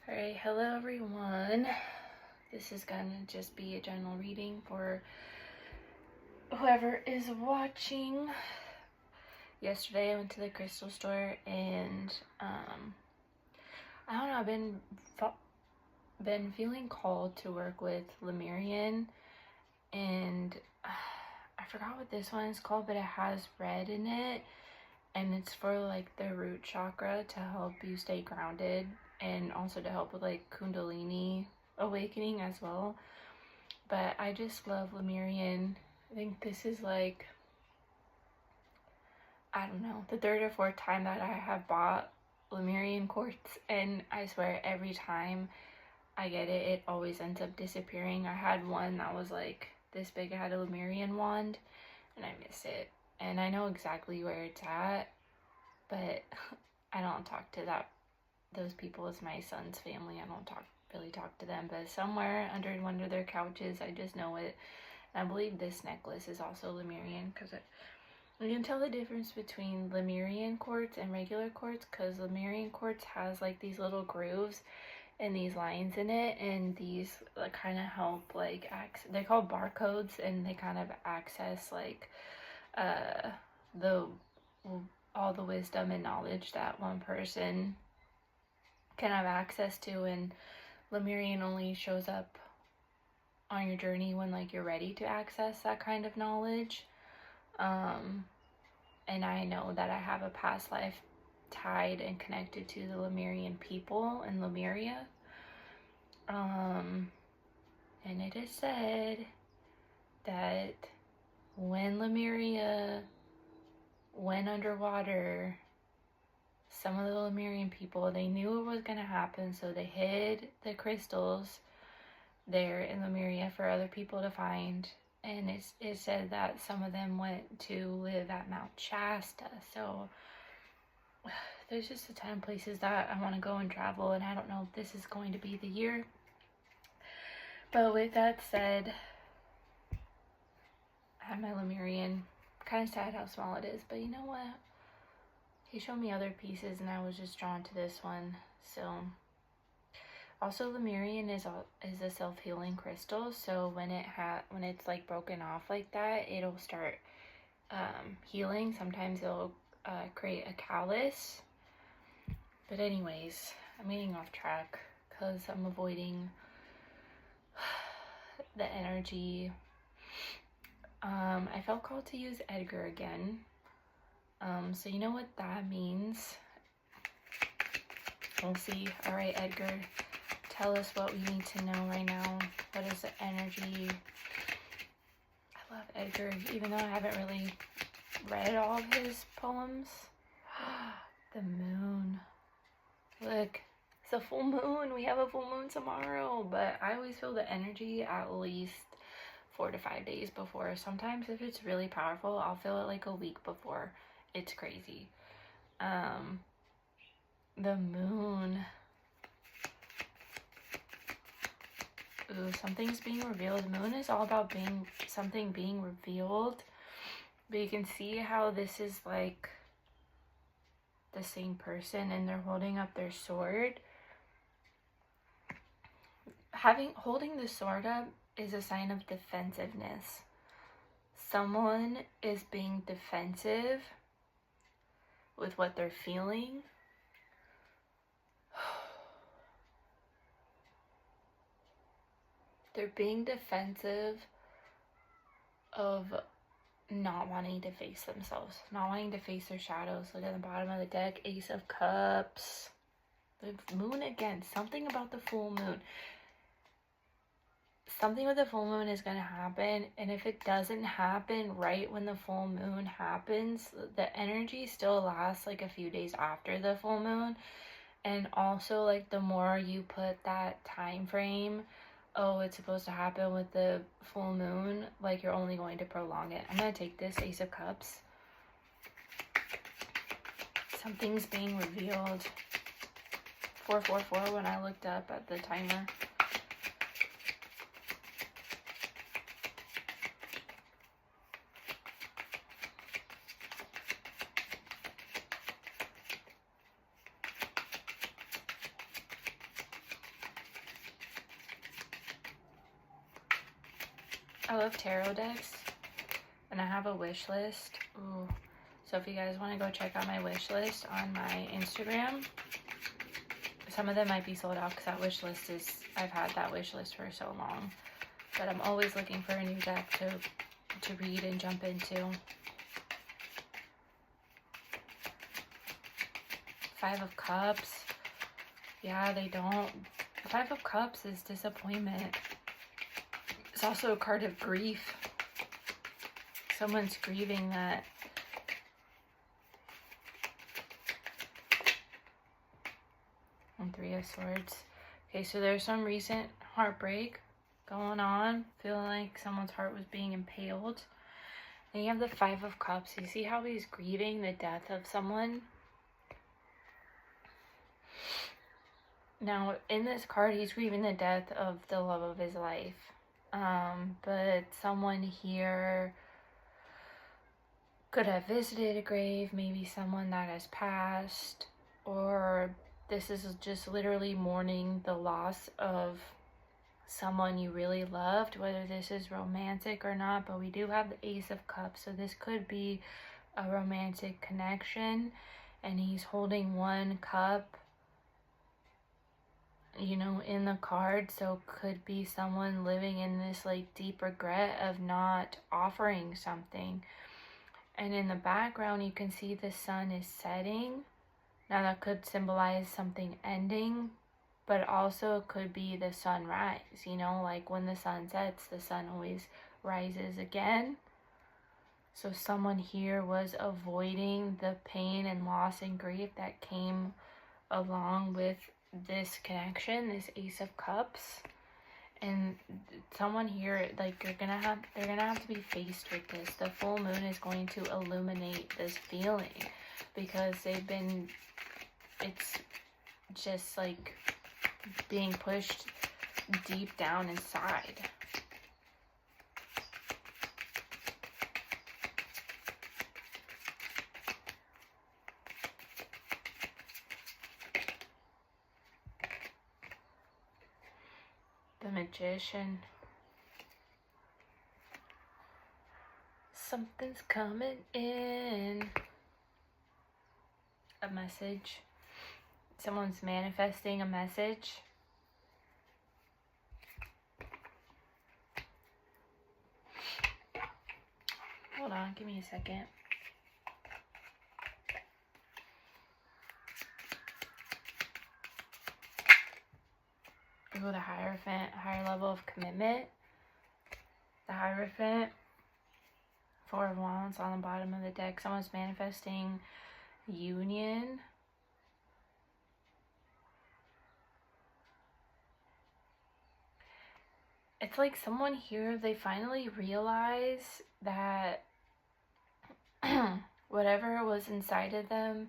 Alright, hello everyone. This is gonna just be a general reading for whoever is watching. Yesterday I went to the crystal store and I don't know, I've been feeling called to work with Lemurian, and I forgot what this one is called, but it has red in it, and it's for like the root chakra to help you stay grounded and also to help with like Kundalini awakening as well. But I just love Lemurian. I think this is like, I don't know, the third or fourth time that I have bought Lemurian quartz, and I swear every time I get it, it always ends up disappearing. I had one that was like this big. I had a Lemurian wand and I miss it, and I know exactly where it's at, but I don't talk to those people as my son's family. I don't really talk to them, but somewhere under one of their couches, I just know it. And I believe this necklace is also Lemurian, because you can tell the difference between Lemurian quartz and regular quartz, because Lemurian quartz has like these little grooves and these lines in it, and these kind of help like they're called barcodes, and they kind of access like all the wisdom and knowledge that one person can have access to. And Lemurian only shows up on your journey when like you're ready to access that kind of knowledge. And I know that I have a past life tied and connected to the Lemurian people in Lemuria. And it is said that when Lemuria went underwater, some of the Lemurian people, they knew it was going to happen, so they hid the crystals there in Lemuria for other people to find. And it said that some of them went to live at Mount Shasta. So there's just a ton of places that I want to go and travel, and I don't know if this is going to be the year. But with that said, I have my Lemurian. Kind of sad how small it is, but you know what? He showed me other pieces and I was just drawn to this one. So also Lemurian is a self-healing crystal, so when it's like broken off like that, it'll start healing. Sometimes it'll create a callus. But anyways, I'm getting off track because I'm avoiding the energy. I felt called to use Edgar again. So you know what that means. We'll see. Alright, Edgar, tell us what we need to know right now. What is the energy? I love Edgar, even though I haven't really read all of his poems. The moon. Look, it's a full moon. We have a full moon tomorrow, but I always feel the energy at least 4 to 5 days before. Sometimes if it's really powerful, I'll feel it like a week before. It's crazy. The moon. Ooh, something's being revealed. The moon is all about something being revealed. But you can see how this is like the same person, and they're holding up their sword. Holding the sword up is a sign of defensiveness. Someone is being defensive with what they're feeling. They're being defensive of not wanting to face themselves, not wanting to face their shadows. Look at the bottom of the deck, Ace of Cups. The moon again, something about the full moon. Something with the full moon is going to happen, and if it doesn't happen right when the full moon happens, the energy still lasts like a few days after the full moon. And also, like, the more you put that time frame, oh, it's supposed to happen with the full moon, like, you're only going to prolong it. I'm going to take this Ace of Cups. Something's being revealed. 444 when I looked up at the timer. I love tarot decks, and I have a wish list. Ooh. So if you guys want to go check out my wish list on my Instagram, some of them might be sold out because that wish list is, I've had that wish list for so long. But I'm always looking for a new deck to read and jump into. Five of Cups. Yeah, they don't. Five of Cups is disappointment. It's also a card of grief. Someone's grieving that. And Three of Swords. Okay, so there's some recent heartbreak going on. Feeling like someone's heart was being impaled. Then you have the Five of Cups. You see how he's grieving the death of someone? Now, in this card, he's grieving the death of the love of his life. But someone here could have visited a grave, maybe someone that has passed, or this is just literally mourning the loss of someone you really loved, whether this is romantic or not. But we do have the Ace of Cups, so this could be a romantic connection, and he's holding one cup, you know, in the card. So could be someone living in this like deep regret of not offering something. And in the background you can see the sun is setting. Now that could symbolize something ending, but also it could be the sunrise, you know, like when the sun sets, the sun always rises again. So someone here was avoiding the pain and loss and grief that came along with this connection, this Ace of Cups. And someone here, like, they're gonna have to be faced with this. The full moon is going to illuminate this feeling, because it's just like being pushed deep down inside. The Magician. Something's coming in. A message. Someone's manifesting a message. Hold on, give me a second. Ooh, the Hierophant, higher level of commitment. The Hierophant, Four of Wands on the bottom of the deck. Someone's manifesting union. It's like someone here, they finally realize that whatever was inside of them,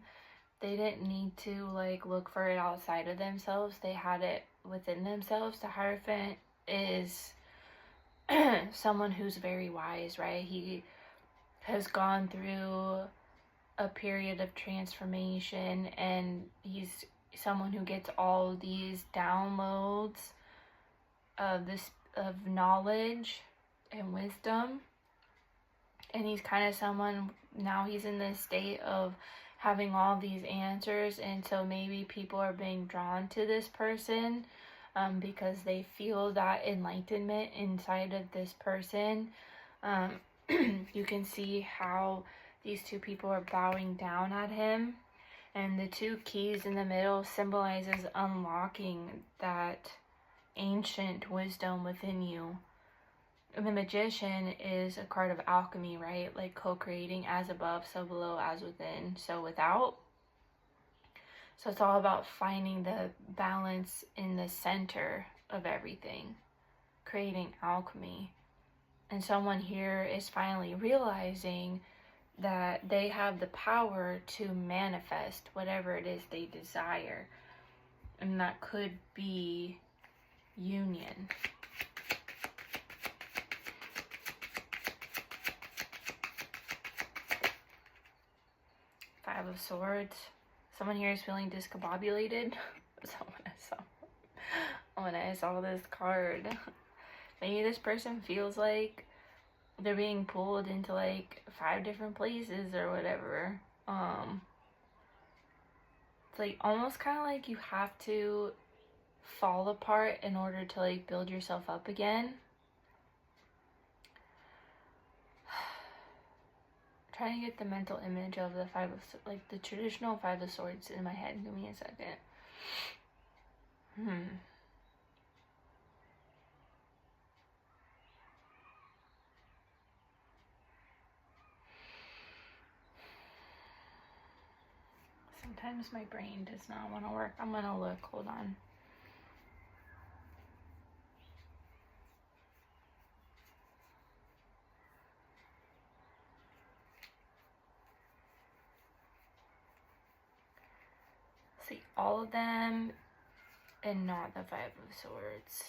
they didn't need to like look for it outside of themselves. They had it within themselves. The Hierophant is someone who's very wise, right? He has gone through a period of transformation, and he's someone who gets all these downloads of knowledge and wisdom. And he's kind of someone, now he's in this state of having all these answers, and so maybe people are being drawn to this person because they feel that enlightenment inside of this person. You can see how these two people are bowing down at him, and the two keys in the middle symbolizes unlocking that ancient wisdom within you. And the Magician is a card of alchemy, right? Like co-creating, as above, so below, as within, so without. So it's all about finding the balance in the center of everything, creating alchemy. And someone here is finally realizing that they have the power to manifest whatever it is they desire. And that could be union. Five of Swords. Someone here is feeling discombobulated. So when I saw this card, Maybe this person feels like they're being pulled into like 5 different places or whatever. It's like almost kind of like you have to fall apart in order to like build yourself up again. Trying to get the mental image of the like the traditional 5 of Swords in my head. Give me a second. Sometimes my brain does not want to work. I'm gonna look. Hold on. See, all of them and not the 5 of Swords.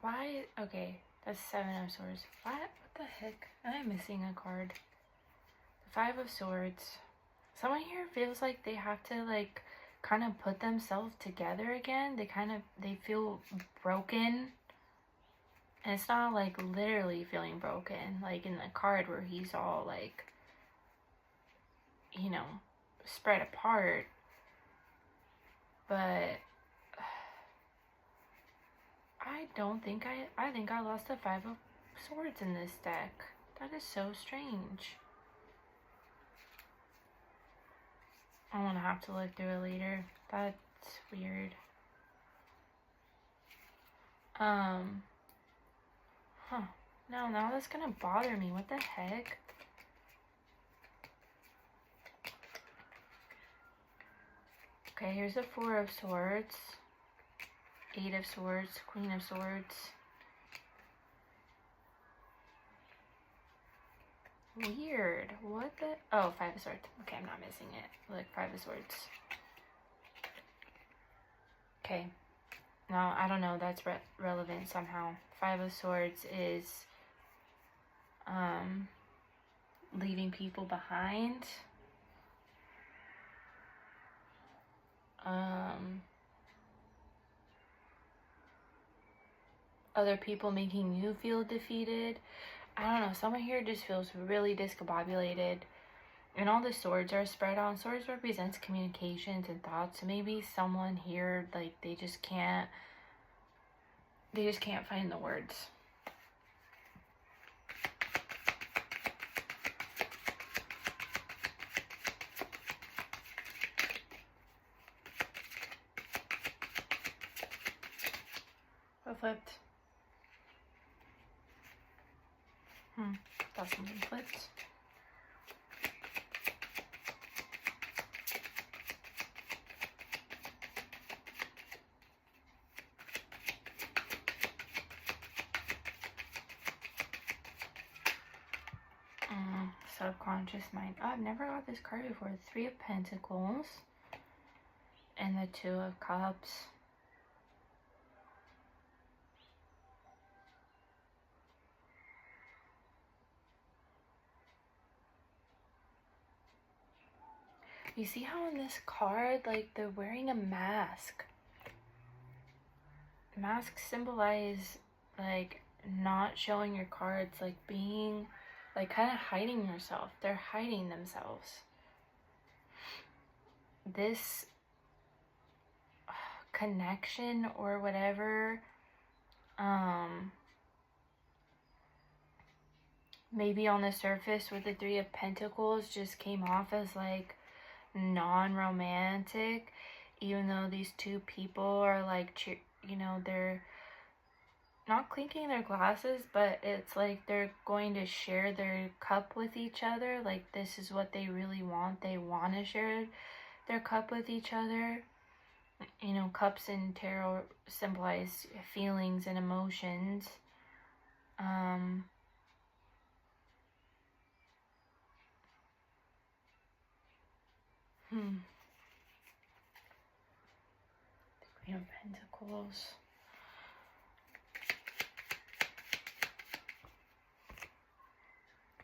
Why? Okay, that's 7 of Swords. What the heck? Am I missing a card? The 5 of Swords. Someone here feels like they have to like kind of put themselves together again. They feel broken. And it's not like literally feeling broken, like in the card where he's all like, you know, spread apart. But I think I lost the 5 of Swords in this deck. That is so strange. I'm gonna have to look through it later. That's weird. No, now that's gonna bother me. What the heck? Okay, here's the 4 of Swords. 8 of Swords, Queen of Swords. Weird. What the? Oh, 5 of Swords. Okay, I'm not missing it. Look, 5 of Swords. Okay. No, I don't know. That's relevant somehow. 5 of Swords is leaving people behind. Other people making you feel defeated. I don't know. Someone here just feels really discombobulated. And all the swords are spread out. Swords represents communications and thoughts. So maybe someone here, like, they just can't find the words. What flipped? Thought something flipped. Subconscious mind. Oh, I've never got this card before. 3 of Pentacles and the 2 of Cups. You see how in this card, like, they're wearing a mask. Masks symbolize, like, not showing your cards, like, being, like, kind of hiding yourself. They're hiding themselves. This connection or whatever, maybe on the surface with the 3 of Pentacles just came off as, like, non-romantic, even though these 2 people are like, you know, they're not clinking their glasses, but it's like they're going to share their cup with each other. Like, this is what they really want. They want to share their cup with each other. You know, cups in tarot symbolize feelings and emotions. The Queen of Pentacles.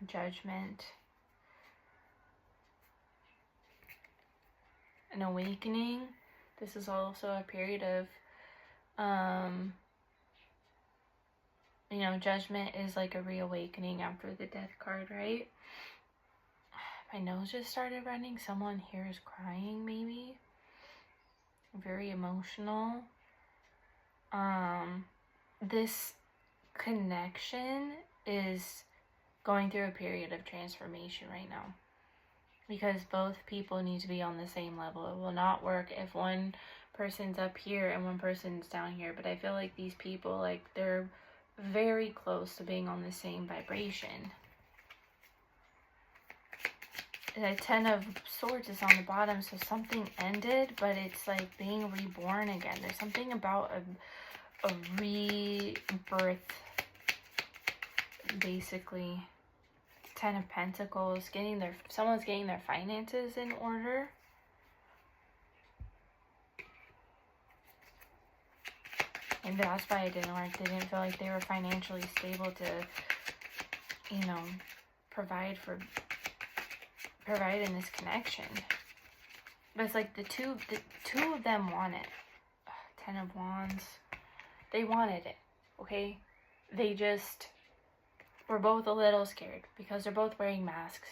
Judgment, an awakening. This is also a period of, you know, Judgment is like a reawakening after the Death card, right? My nose just started running. Someone here is crying, maybe. Very emotional. This connection is going through a period of transformation right now, because both people need to be on the same level. It will not work if one person's up here and one person's down here. But I feel like these people, like, they're very close to being on the same vibration. The 10 of Swords is on the bottom, so something ended, but it's like being reborn again. There's something about a rebirth, basically. 10 of Pentacles, someone's getting their finances in order. And that's why it didn't work. They didn't feel like they were financially stable to, you know, provide in this connection. But it's like the two of them want it. 10 of Wands. They wanted it, okay? They just were both a little scared because they're both wearing masks.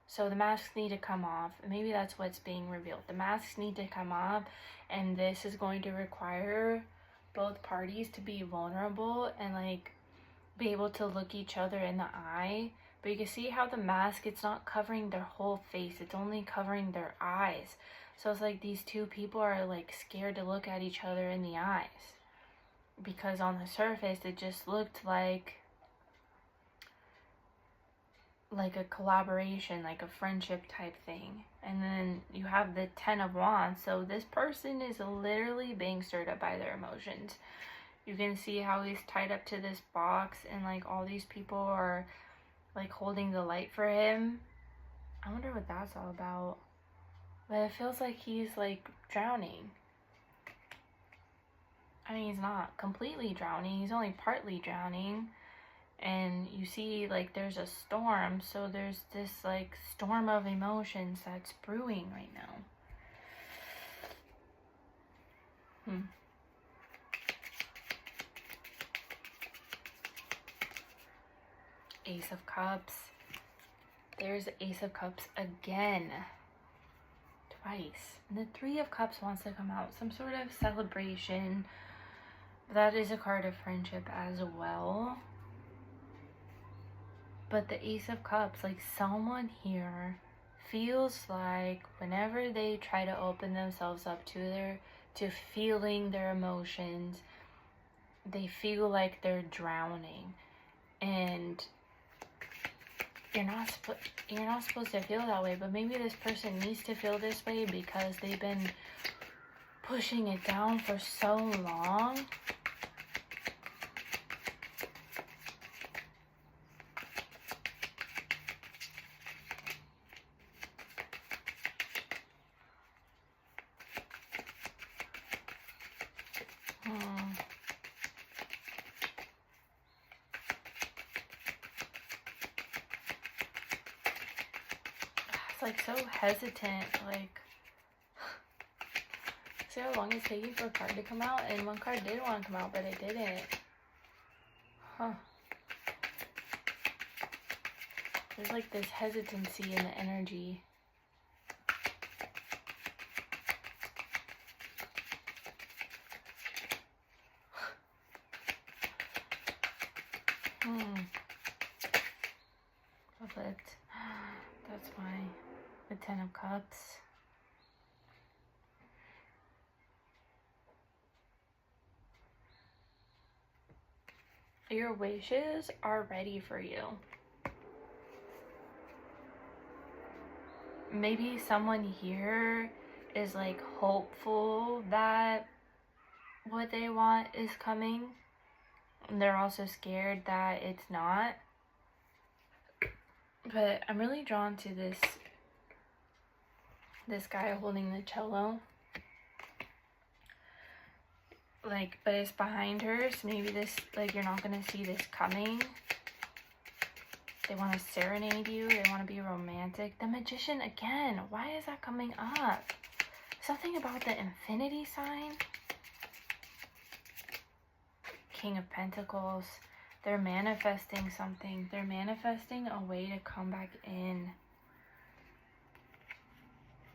So the masks need to come off. Maybe that's what's being revealed. The masks need to come off, and this is going to require both parties to be vulnerable and like be able to look each other in the eye. But you can see how the mask, it's not covering their whole face. It's only covering their eyes. So it's like these two people are like scared to look at each other in the eyes. Because on the surface, it just looked like a collaboration, like a friendship type thing. And then you have the 10 of Wands. So this person is literally being stirred up by their emotions. You can see how he's tied up to this box, and like all these people are like holding the light for him. I wonder what that's all about. But it feels like he's like drowning. I mean, he's not completely drowning. He's only partly drowning. And you see like there's a storm. So there's this like storm of emotions that's brewing right now. Ace of Cups. There's the Ace of Cups again. Twice. And the Three of Cups wants to come out. Some sort of celebration. That is a card of friendship as well. But the Ace of Cups, like someone here feels like whenever they try to open themselves up to feeling their emotions, they feel like they're drowning. And you're not supposed to feel that way, but maybe this person needs to feel this way because they've been pushing it down for so long. Like so hesitant, like see how long it's taking for a card to come out, and one card did want to come out but it didn't. There's like this hesitancy in the energy. Flipped. That's why. The 10 of Cups. Your wishes are ready for you. Maybe someone here is like hopeful that what they want is coming. And they're also scared that it's not. But I'm really drawn to this guy holding the cello. Like, but it's behind her, so maybe this, like, you're not gonna see this coming. They want to serenade you. They want to be romantic. The Magician, again, why is that coming up? Something about the infinity sign. King of Pentacles. They're manifesting something. They're manifesting a way to come back in.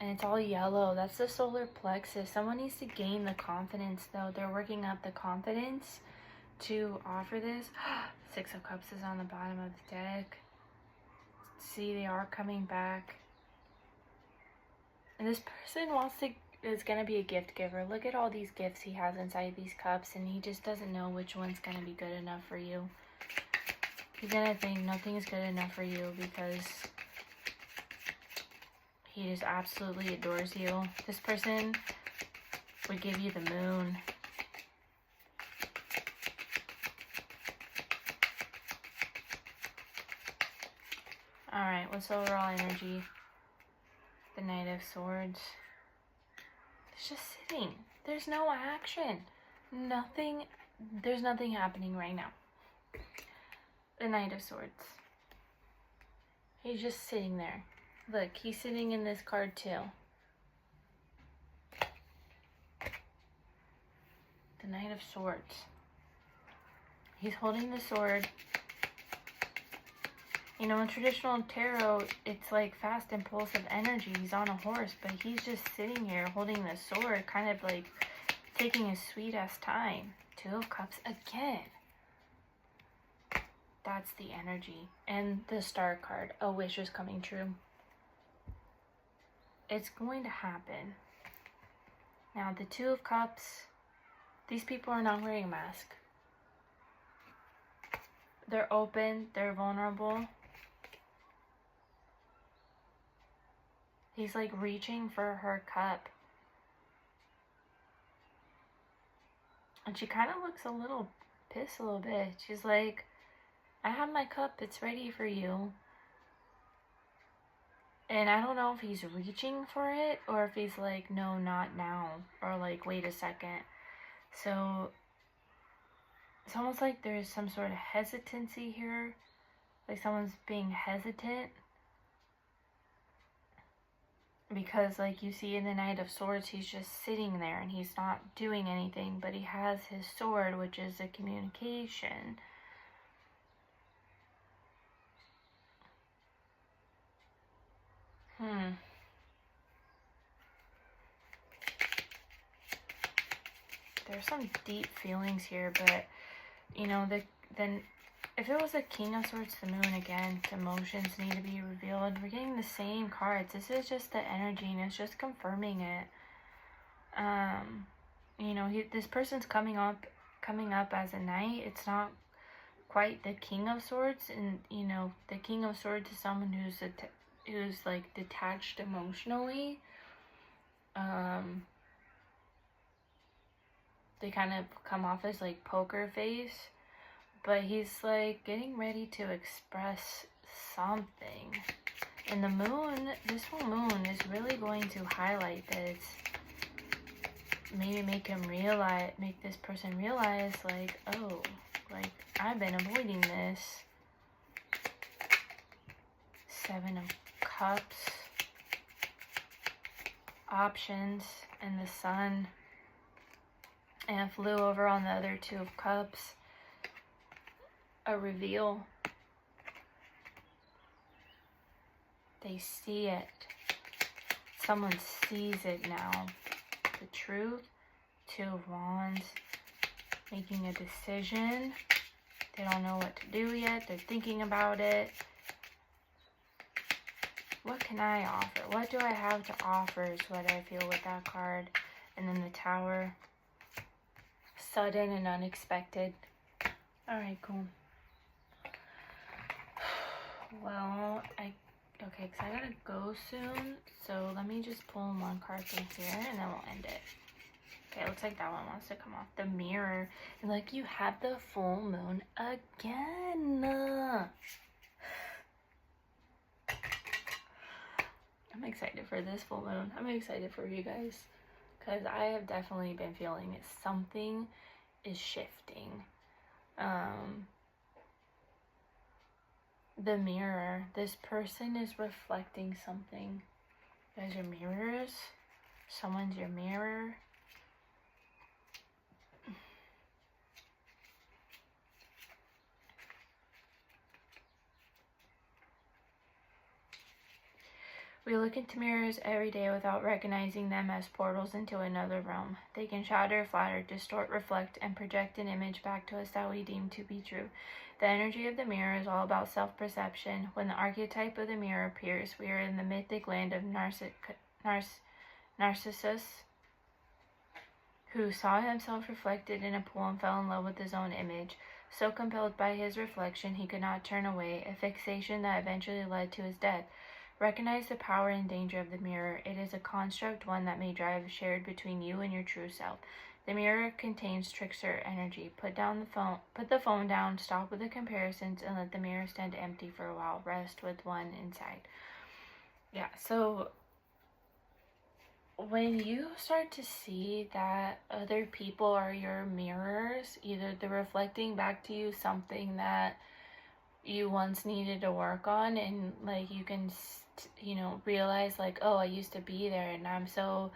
And it's all yellow. That's the solar plexus. Someone needs to gain the confidence, though. They're working up the confidence to offer this. Six of Cups is on the bottom of the deck. See, they are coming back. And this person is going to be a gift giver. Look at all these gifts he has inside these cups, and he just doesn't know which one's going to be good enough for you. He's going to think nothing is good enough for you because he just absolutely adores you. This person would give you the moon. Alright, what's the overall energy? The Knight of Swords. It's just sitting. There's no action. Nothing. There's nothing happening right now. The Knight of Swords. He's just sitting there. Look, he's sitting in this card too. The Knight of Swords. He's holding the sword. You know, in traditional tarot, it's like fast, impulsive energy. He's on a horse, but he's just sitting here holding the sword, kind of like taking his sweet-ass time. Two of Cups again. That's the energy. And the Star card. A wish is coming true. It's going to happen. Now, the Two of Cups. These people are not wearing a mask. They're open. They're vulnerable. He's like reaching for her cup. And she kind of looks a little pissed a little bit. She's like, I have my cup. It's ready for you. And I don't know if he's reaching for it or if he's like, no, not now. Or like, wait a second. So it's almost like there's some sort of hesitancy here. Like someone's being hesitant. Because like you see in the Knight of Swords, he's just sitting there and he's not doing anything. But he has his sword, which is a communication. There's some deep feelings here, but you know, then if it was a King of Swords, the Moon again, the emotions need to be revealed. We're getting the same cards. This is just the energy, and it's just confirming it. You know, this person's coming up as a knight. It's not quite the King of Swords, and you know, the King of Swords is someone who's like detached emotionally. They kind of come off as like poker face. But he's like getting ready to express something. And the moon, this full moon is really going to highlight this. Maybe make this person realize like, oh, like I've been avoiding this. Seven of Cups. Options and the Sun. And flew over on the other Two of Cups. A reveal. They see it. Someone sees it now. The Truth. Two of Wands. Making a decision. They don't know what to do yet. They're thinking about it. What can I offer? What do I have to offer is what I feel with that card. And then the Tower. Sudden and unexpected. Alright, cool. Well, okay, because I gotta go soon, so let me just pull one card from here, and then we'll end it. Okay, it looks like that one wants to come off. The Mirror. And like, you have the full moon again. I'm excited for this full moon. I'm excited for you guys, because I have definitely been feeling it. Something is shifting. the mirror. This person is reflecting something. You guys are mirrors. Someone's your mirror. We look into mirrors every day without recognizing them as portals into another realm. They can shatter, flatter, distort, reflect, and project an image back to us that we deem to be true. The energy of the mirror is all about self-perception. When the archetype of the mirror appears, we are in the mythic land of Narcissus, who saw himself reflected in a pool and fell in love with his own image. So compelled by his reflection, he could not turn away, a fixation that eventually led to his death. Recognize the power and danger of the mirror. It is a construct, one that may drive shared between you and your true self. The mirror contains trickster energy. Put the phone down, stop with the comparisons, and let the mirror stand empty for a while. Rest with one inside. Yeah, so when you start to see that other people are your mirrors, either they're reflecting back to you something that you once needed to work on, and like you can realize like, oh, I used to be there and I'm so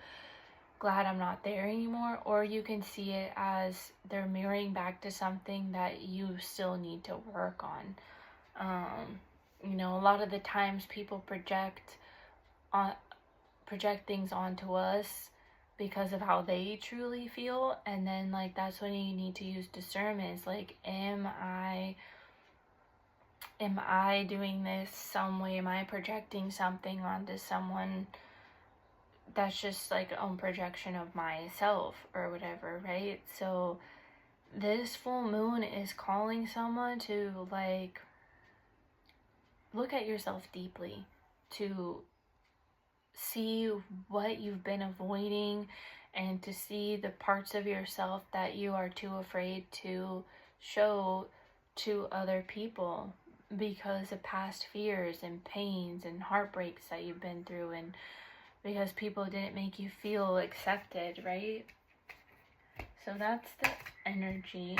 glad I'm not there anymore. Or you can see it as they're mirroring back to something that you still need to work on. A lot of the times people project things onto us because of how they truly feel, and then like that's when you need to use discernment. It's like, am I doing this some way? Am I projecting something onto someone that's just like an own projection of myself or whatever, right? So this full moon is calling someone to like look at yourself deeply, to see what you've been avoiding, and to see the parts of yourself that you are too afraid to show to other people because of past fears and pains and heartbreaks that you've been through, and because people didn't make you feel accepted, right? So that's the energy.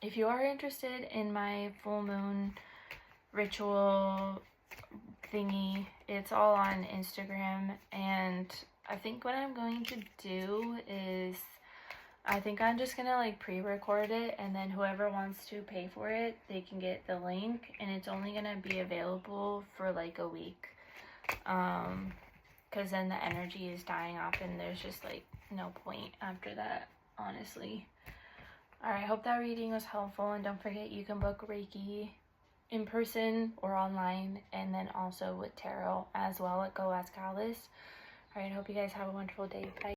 If you are interested in my full moon ritual thingy, it's all on Instagram, and I think what I'm going to do is I think I'm just gonna like pre-record it, and then whoever wants to pay for it, they can get the link, and it's only gonna be available for like a week, because then the energy is dying off and there's just like no point after that, honestly. Alright, I hope that reading was helpful, and don't forget you can book Reiki in person or online, and then also with tarot as well at Go Ask Alice. Alright, I hope you guys have a wonderful day. Bye.